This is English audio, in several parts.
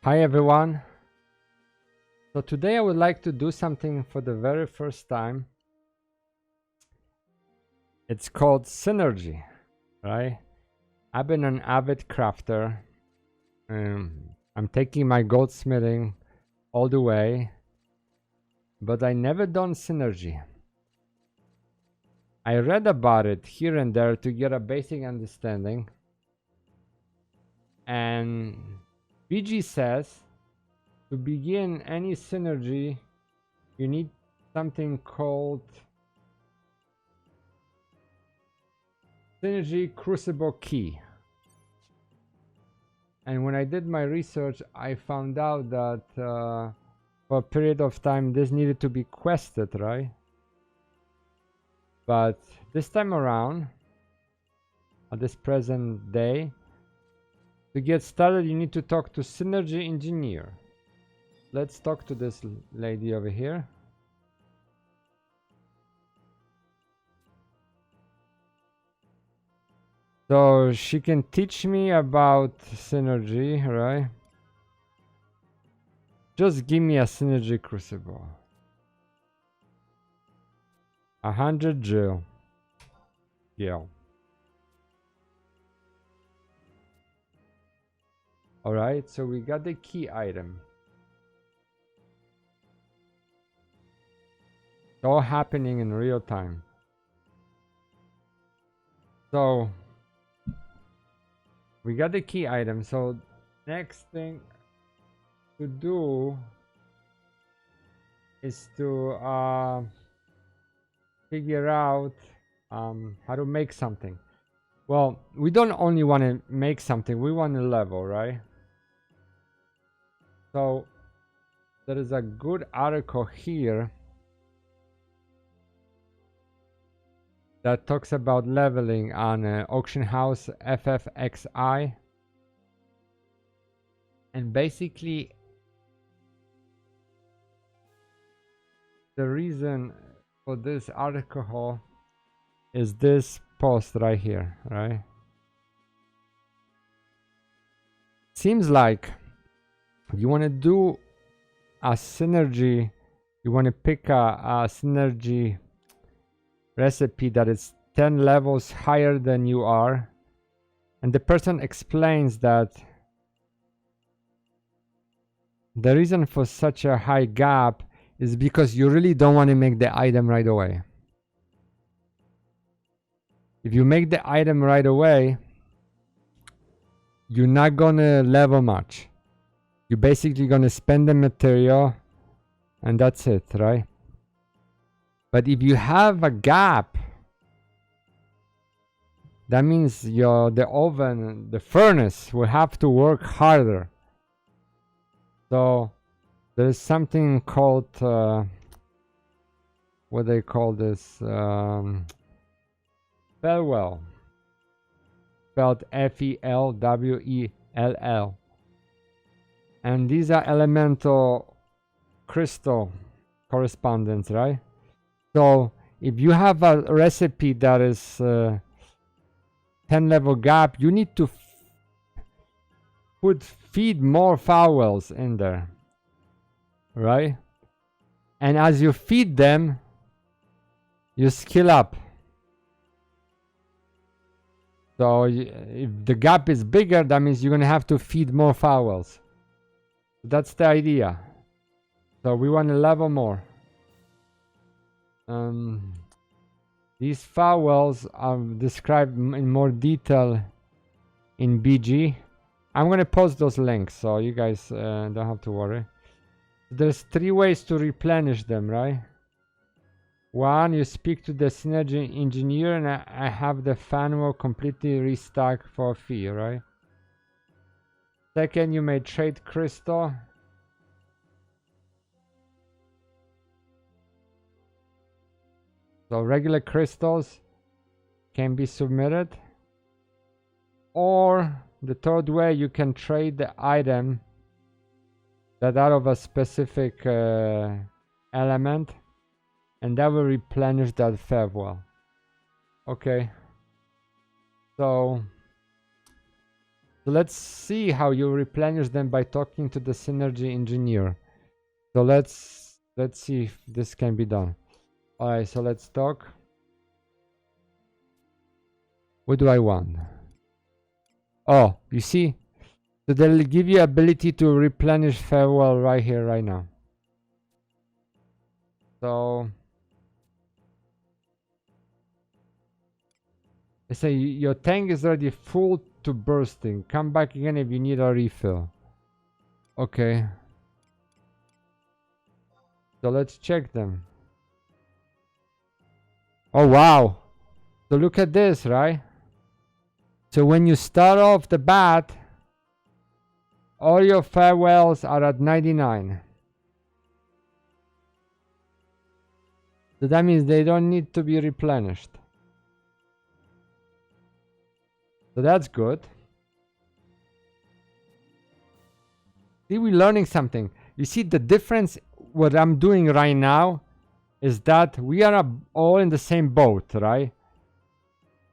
Hi everyone. So today I would like to do something for the very first time. It's called synergy, right? I've been an avid crafter. I'm taking my goldsmithing all the way, but I never done synergy. I read about it here and there to get a basic understanding. And BG says to begin any synergy, you need something called Synergy Crucible Key. And when I did my research, I found out that for a period of time this needed to be quested, right? But this time around, at this present day, to get started you need to talk to Synergy Engineer. Let's talk to this lady over here. So she can teach me about synergy, right? Just give me a synergy crucible. 100 Jill. Yeah. Alright, so we got the key item. It's all happening in real time. So we got the key item. So next thing to do is to figure out how to make something. Well, we don't only want to make something, we want to level, right? So there is a good article here that talks about leveling on auction house FFXI, and basically the reason for this article is this post right here, right? Seems like you want to do a synergy, you want to pick a synergy recipe that is 10 levels higher than you are, and the person explains that the reason for such a high gap is because you really don't want to make the item right away. If you make the item right away, you're not gonna level much. You're basically gonna spend the material and that's it, right? But if you have a gap, that means the oven, the furnace will have to work harder. So there's something called what they call this, Felwell, spelled F-E-L-W-E-L-L, and these are elemental crystal correspondence, right? So if you have a recipe that is 10 level gap, you need to feed more fowls in there, right? And as you feed them, you skill up. So if the gap is bigger, that means you're gonna have to feed more fowls. That's the idea. So we want to level more. These fowls are described in more detail in BG. I'm gonna post those links so you guys don't have to worry. There's 3 ways to replenish them, right? 1, you speak to the synergy engineer and I have the fan will completely restock for a fee, right? 2nd, you may trade crystal. So regular crystals can be submitted. Or the 3rd way, you can trade the item that out of a specific element, and that will replenish that farewell. Okay. So So let's see how you replenish them by talking to the synergy engineer. So let's see if this can be done. All right, so let's talk. What do I want? Oh, you see? So they'll give you ability to replenish farewell right here, right now. So they say your tank is already full to bursting. Come back again if you need a refill. Okay. So let's check them. Oh wow. So look at this, right? So when you start off the bat, all your farewells are at 99. So that means they don't need to be replenished. So that's good. See, we're learning something. You see the difference, what I'm doing right now is that we are all in the same boat, right?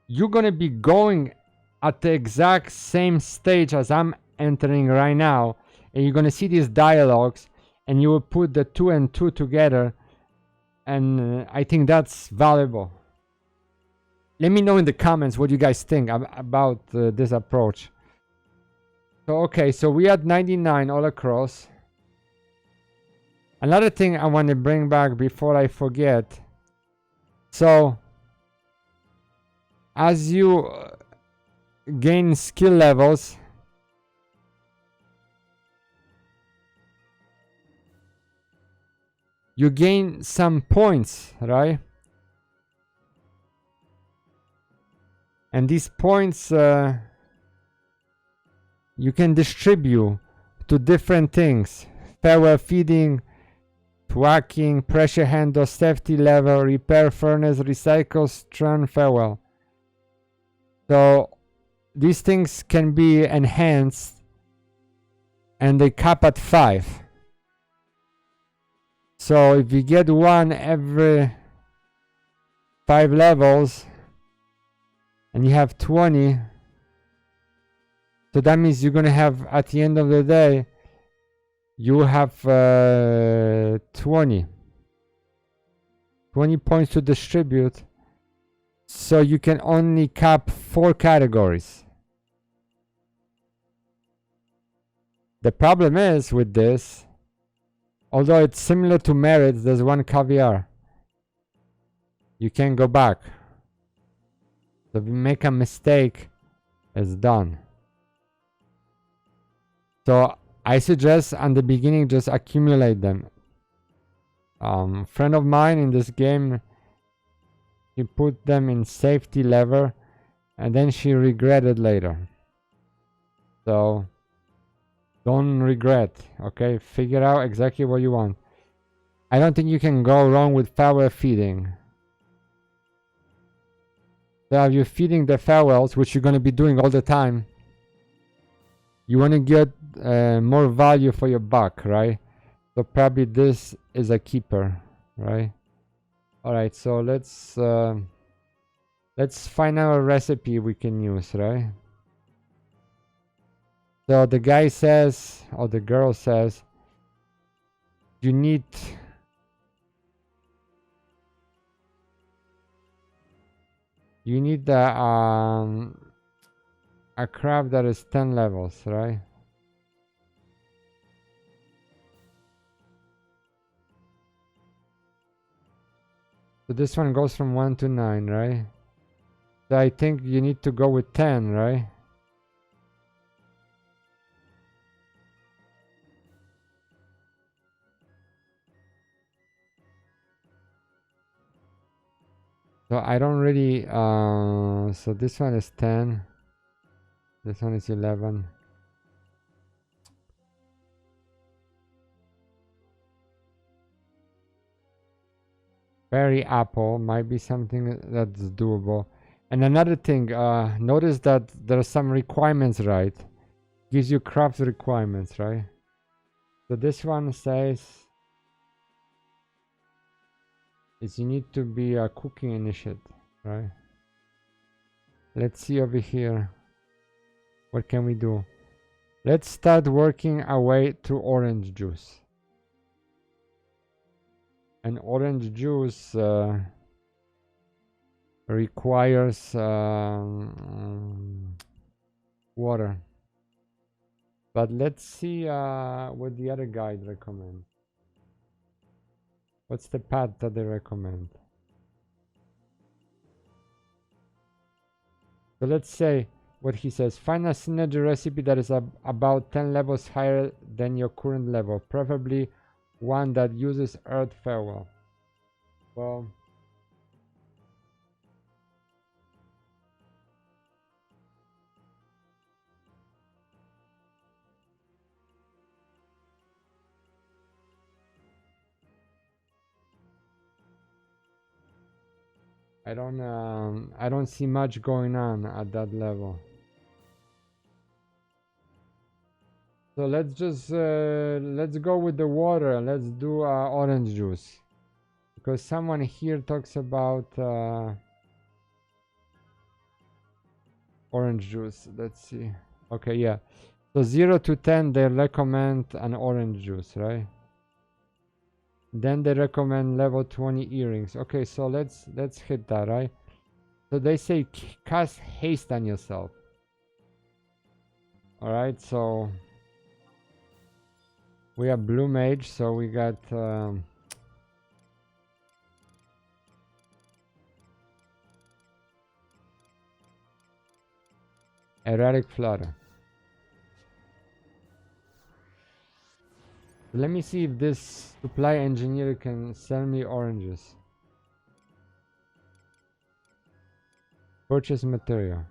You're going to be going at the exact same stage as I'm entering right now. And you're going to see these dialogues and you will put the 2 and 2 together. And I think that's valuable. Let me know in the comments what you guys think about this approach. So, okay, so we had 99 all across. Another thing I want to bring back before I forget. So, as you gain skill levels, you gain some points, right? And these points you can distribute to different things. Farewell feeding, thwacking, pressure handle, safety level, repair furnace, recycle, strand farewell. So these things can be enhanced and they cap at 5. So if you get one every 5 levels and you have 20, so that means you're going to have, at the end of the day, you have 20 points to distribute. So you can only cap 4 categories. The problem is with this, although it's similar to merits, there's one caveat. You can't go back. So if you make a mistake, it's done. So I suggest at the beginning just accumulate them. Friend of mine in this game, he put them in safety lever and then she regretted later. So don't regret, okay? Figure out exactly what you want. I don't think you can go wrong with farewell feeding. So if you're feeding the farewells, which you're going to be doing all the time, you want to get more value for your buck, right? So probably this is a keeper, right? All right, so let's find out a recipe we can use, right? So the guy says, or the girl says, you need a craft that is 10 levels, right? So this one goes from 1 to 9, right? So I think you need to go with 10, right? So I don't really, so this one is 10. This one is 11. Berry apple might be something that's doable. And another thing, notice that there are some requirements, right? Gives you craft requirements, right? So this one says is you need to be a cooking initiate, right? Let's see over here. What can we do? Let's start working our way to orange juice. And orange juice requires water. But let's see what the other guide recommends. What's the path that they recommend? So let's say what he says. Find a synergy recipe that is about 10 levels higher than your current level, preferably one that uses earth farewell. Well, I don't see much going on at that level. So let's just let's go with the water. Let's do orange juice, because someone here talks about orange juice. Let's see. Okay, yeah. So 0 to 10, they recommend an orange juice, right? Then they recommend level 20 earrings. Okay, so let's hit that, right? So they say cast haste on yourself. All right, so we have blue mage, so we got erratic flutter. Let me see if this supply engineer can sell me oranges. Purchase material.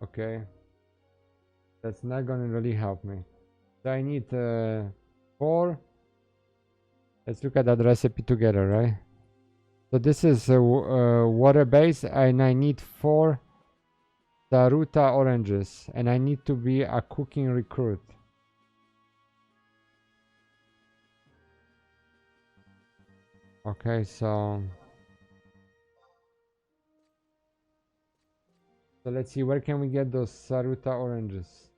Okay. That's not gonna really help me. So I need 4. Let's look at that recipe together, right? So this is water base, and I need 4 Saruta oranges, and I need to be a cooking recruit. Okay, so let's see, where can we get those Saruta oranges?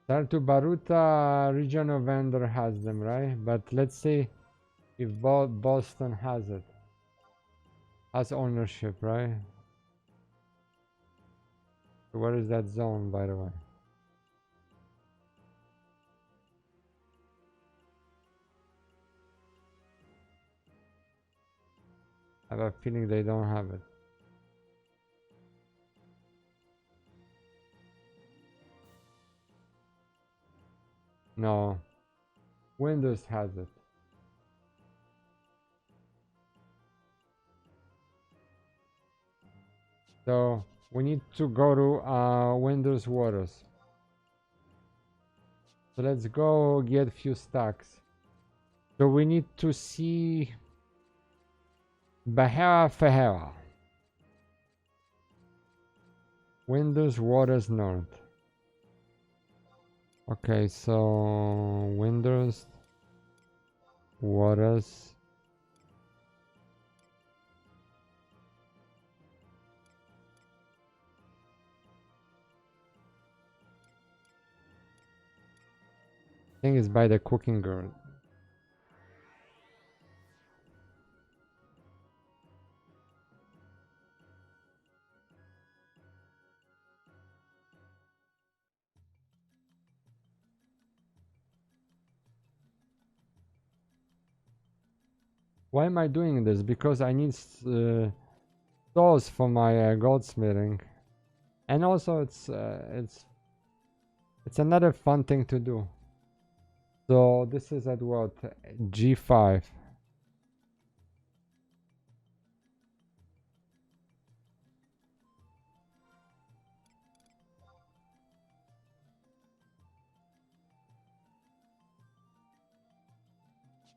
Tartu Baruta regional vendor has them, right? But let's see if Boston has it. Has ownership, right? So where is that zone, by the way? I have a feeling they don't have it. No. Windows has it. So we need to go to Windows Waters. So let's go get a few stacks. So we need to see Bahia Fahera. Windows Waters North. Okay, so Windows Waters. I think it's by the cooking girl. Why am I doing this? Because I need stores for my goldsmithing, and also it's another fun thing to do. So this is at what? G5.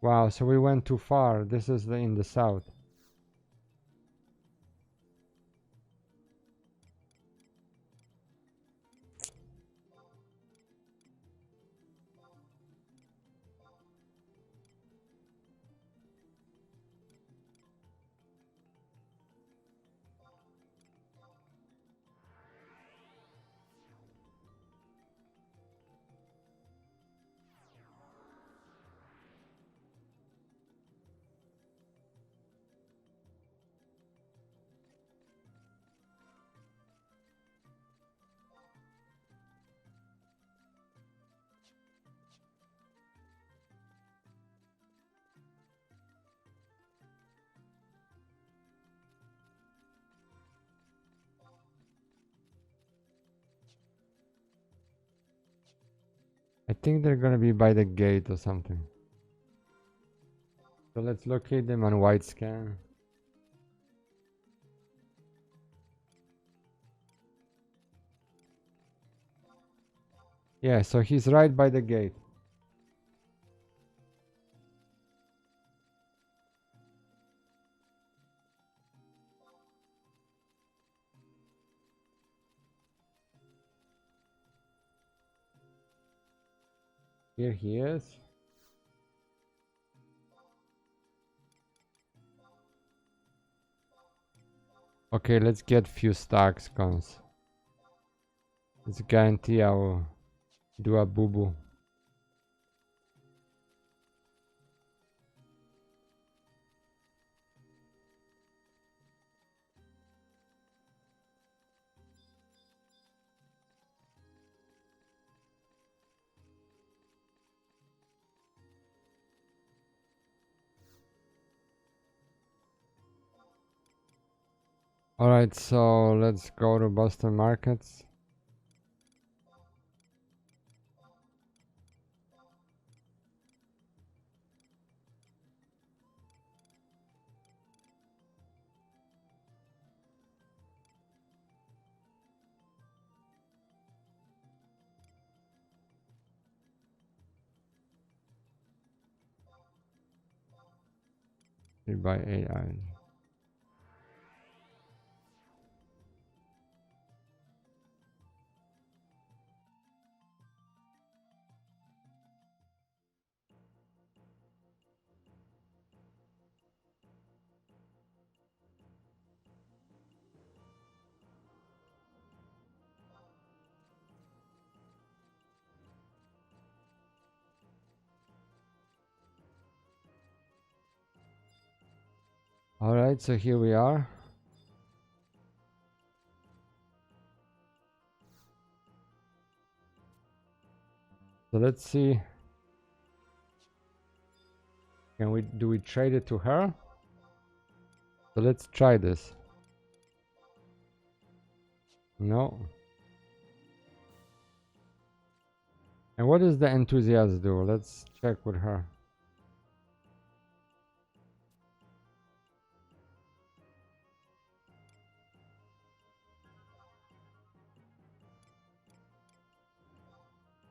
Wow, so we went too far. This is in the south. I think they're gonna be by the gate or something. So let's locate them on wide scan. Yeah, so he's right by the gate. Here he is. Okay, let's get few stacks guns. Let's guarantee I will do a boo-boo. Alright, so let's go to Boston Markets. By AI. Alright, so here we are. So let's see. Do we trade it to her? So let's try this. No. And what does the enthusiast do? Let's check with her.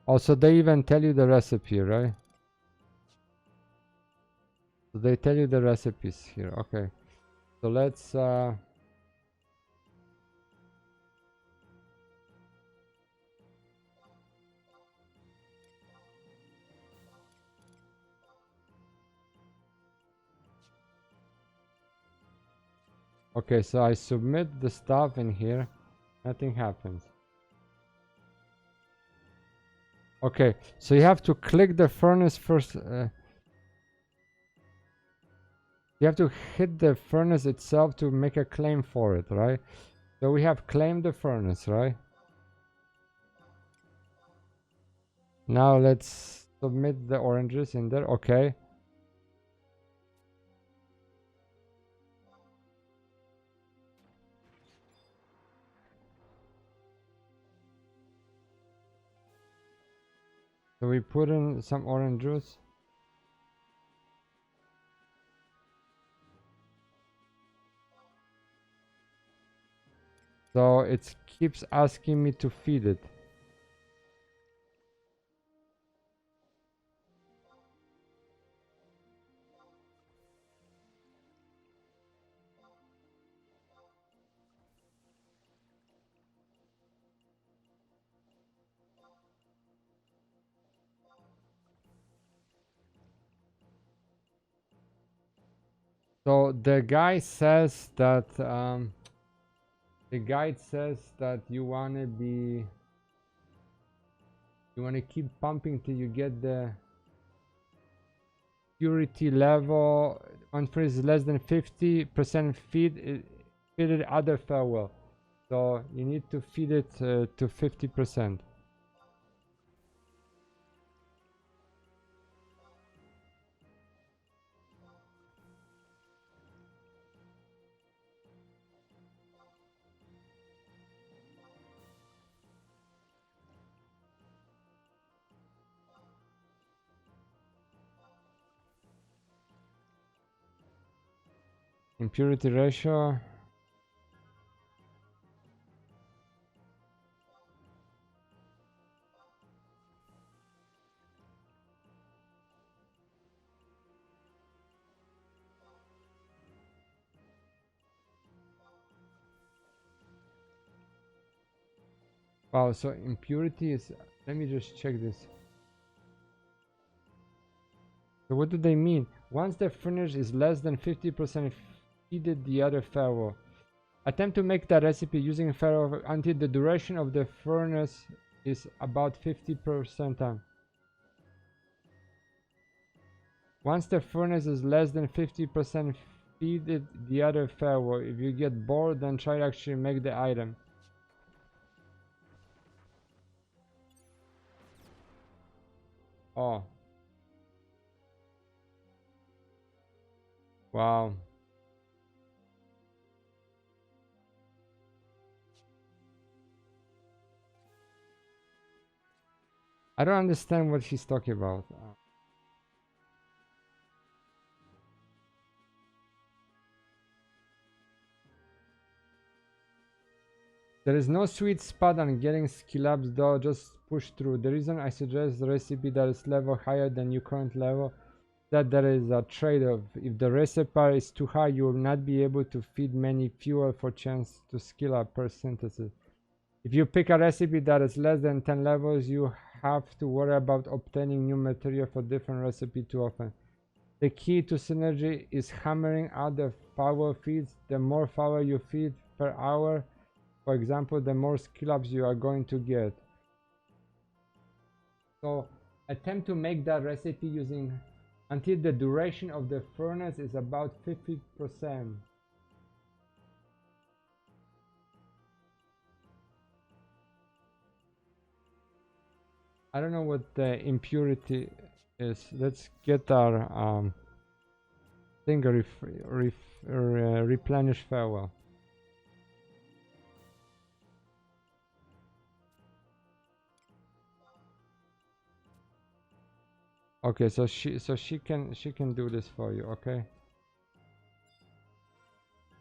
Also, they even tell you the recipe, right? So they tell you the recipes here. Okay. So let's okay, so I submit the stuff in here. Nothing happens. Okay, so you have to click the furnace first. You have to hit the furnace itself to make a claim for it, right? So we have claimed the furnace, right? Now let's submit the oranges in there. Okay. So we put in some orange juice. So it keeps asking me to feed it. So the guy says that the guide says that you wanna keep pumping till you get the purity level. When freeze is less than 50% feed it other farewell. So you need to feed it to 50%. Impurity ratio. Wow, so impurity is, let me just check this. So what do they mean? Once the furnace is less than 50% feed the other farewell. Attempt to make that recipe using farewell until the duration of the furnace is about 50% time. Once the furnace is less than 50% feed it the other farewell. If you get bored, then try to actually make the item. Oh. Wow. I don't understand what she's talking about. There is no sweet spot on getting skill ups though, just push through. The reason I suggest the recipe that is level higher than your current level, that there is a trade-off. If the recipe is too high, you will not be able to feed many fuel for chance to skill up per synthesis. If you pick a recipe that is less than 10 levels, you have to worry about obtaining new material for different recipe too often. The key to synergy is hammering out the power feeds. The more power you feed per hour, for example, the more skill ups you are going to get. So attempt to make that recipe using until the duration of the furnace is about 50%. I don't know what the impurity is. Let's get our thing replenish farewell. Okay, so she can do this for you, okay?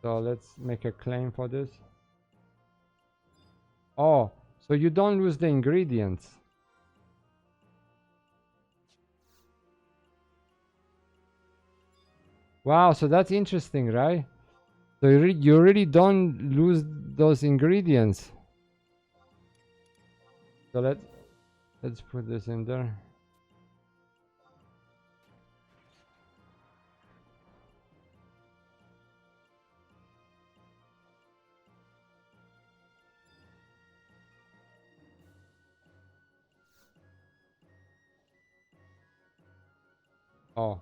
So let's make a claim for this. Oh, so you don't lose the ingredients. Wow, so that's interesting, right? So you really don't lose those ingredients. So let's put this in there. Oh.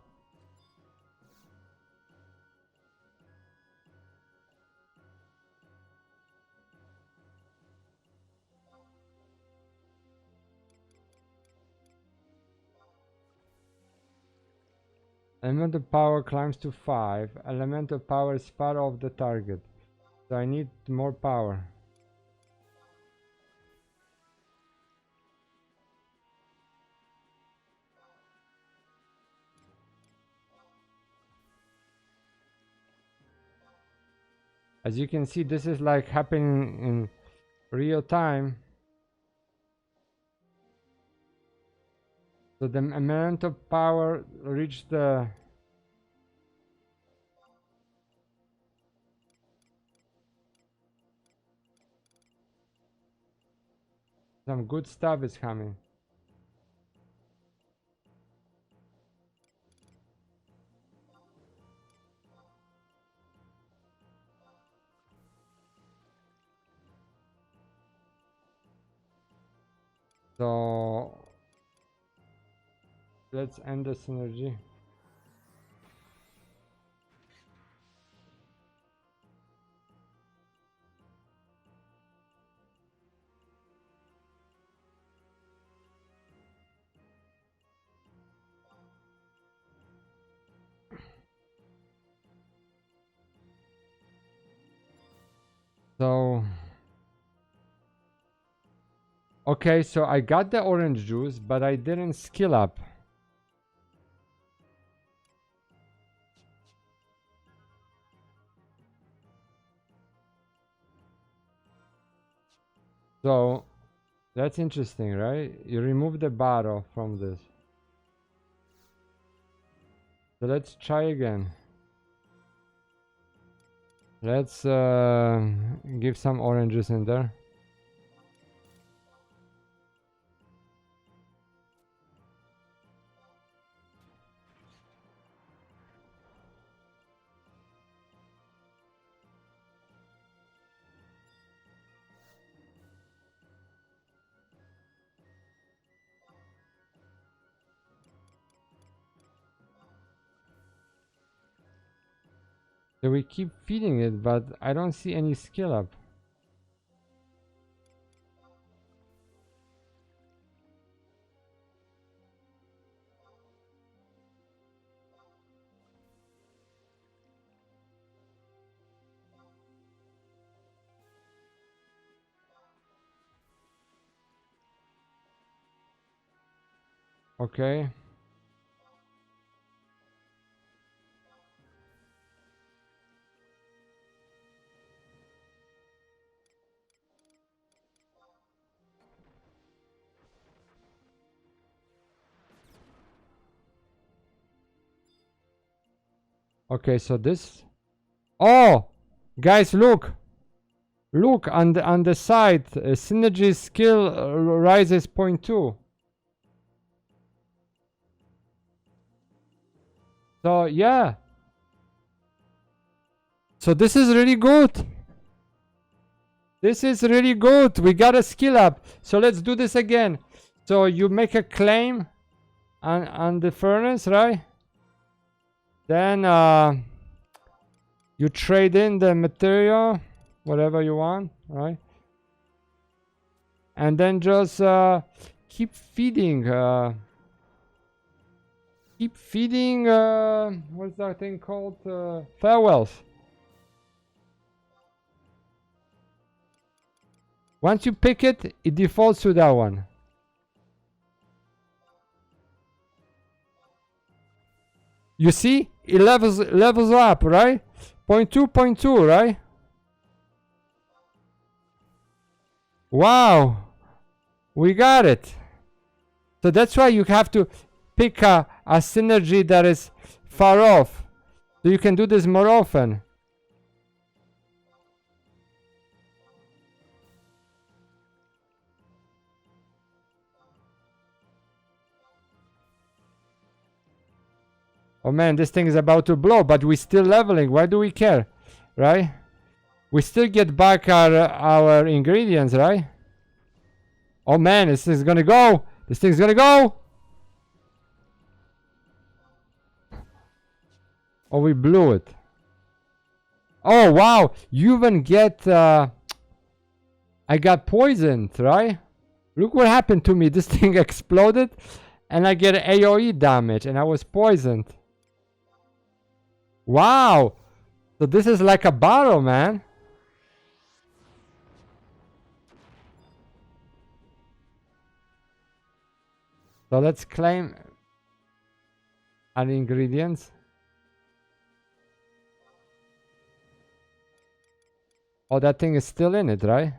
Elemental power climbs to 5. Elemental power is far off the target. So I need more power. As you can see, this is like happening in real time. So the amount of power reached the some good stuff is coming. So let's end the synergy. So okay, so I got the orange juice, but I didn't skill up. So that's interesting, right? You remove the bottle from this. So let's try again. Let's give some oranges in there. So we keep feeding it, but I don't see any skill up. Okay. Okay, so this. Oh, guys, look! Look on the side. Synergy skill rises 0.2. So yeah. So this is really good. This is really good. We got a skill up. So let's do this again. So you make a claim on the furnace, right? Then you trade in the material, whatever you want, right? And then just keep feeding. Keep feeding. What's that thing called? Farewells. Once you pick it, it defaults to that one. You see, it levels up, right? 0.2, 0.2, right? Wow, we got it. So that's why you have to pick a synergy that is far off. So you can do this more often. Oh man, this thing is about to blow, but we're still leveling. Why do we care, right? We still get back our ingredients, right? Oh man, this is gonna go. This thing's gonna go. Oh, we blew it. Oh wow, you even get. I got poisoned, right? Look what happened to me. This thing exploded, and I get AOE damage, and I was poisoned. Wow. So this is like a bottle, man. So let's claim our ingredients. Oh, that thing is still in it, right?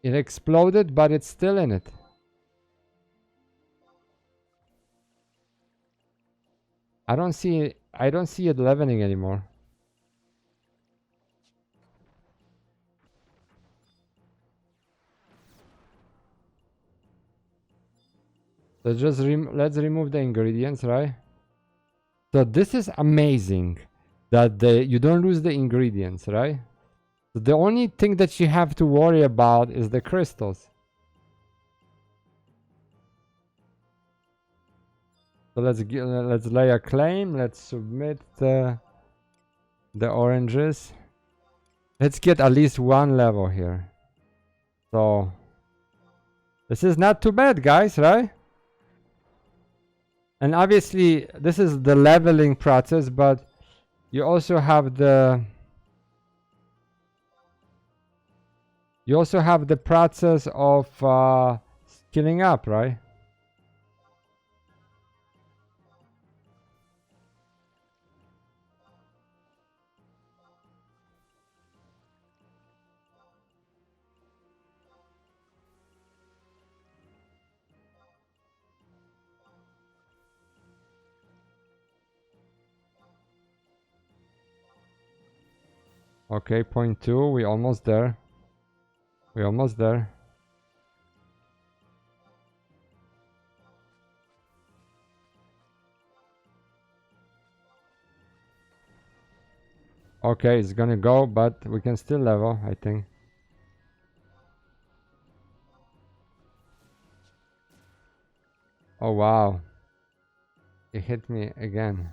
It exploded, but it's still in it. I don't see it leveling anymore. So just let's remove the ingredients, right? So this is amazing that you don't lose the ingredients, right? So the only thing that you have to worry about is the crystals. So let's lay a claim. Let's submit the oranges. Let's get at least one level here. So this is not too bad, guys, right? And obviously this is the leveling process, but you also have the process of skilling up, right? Okay, 0.2, we're almost there. We're almost there. Okay, it's gonna go, but we can still level, I think. Oh wow. It hit me again.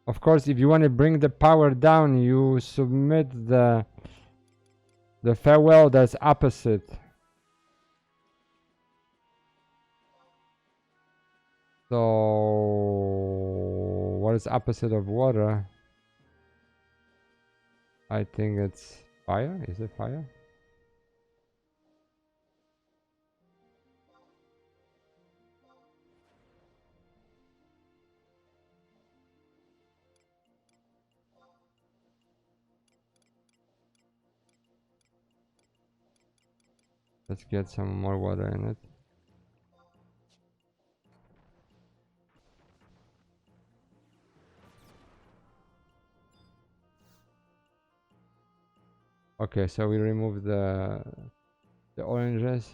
Of course, if you want to bring the power down, you submit the farewell that's opposite. So what is opposite of water? I think it's fire. Is it fire? Let's get some more water in it. Okay, so we remove the oranges.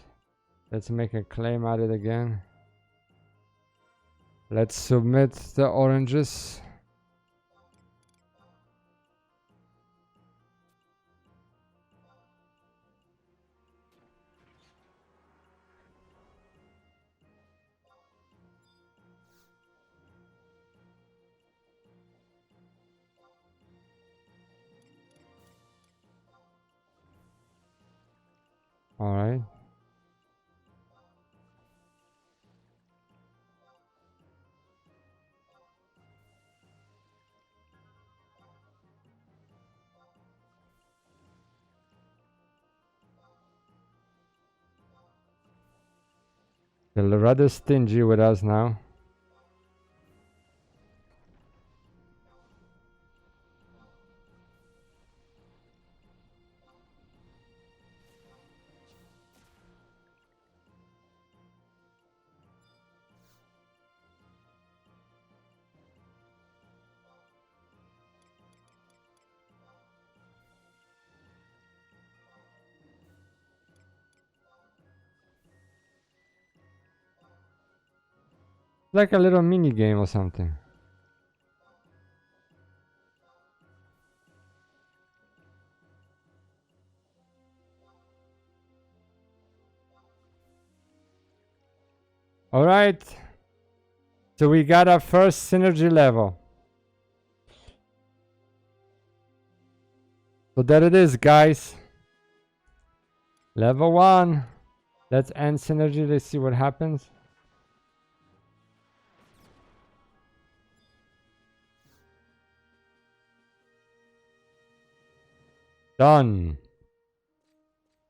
Let's make a claim at it again. Let's submit the oranges. All right. They're rather stingy with us now. Like a little mini game or something. All right. So we got our first synergy level. So there it is, guys. Level 1. Let's end synergy. Let's see what happens. Done.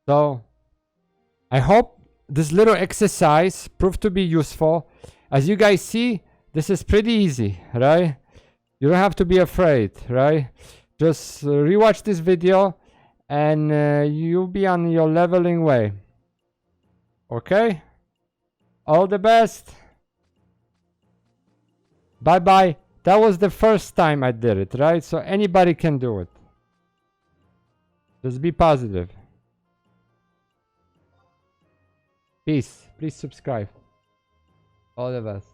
So I hope this little exercise proved to be useful. As you guys see, this is pretty easy, right? You don't have to be afraid, right? Just rewatch this video and you'll be on your leveling way. Okay? All the best. Bye bye. That was the first time I did it, right? So anybody can do it. Just be positive. Peace. Please subscribe. All the best.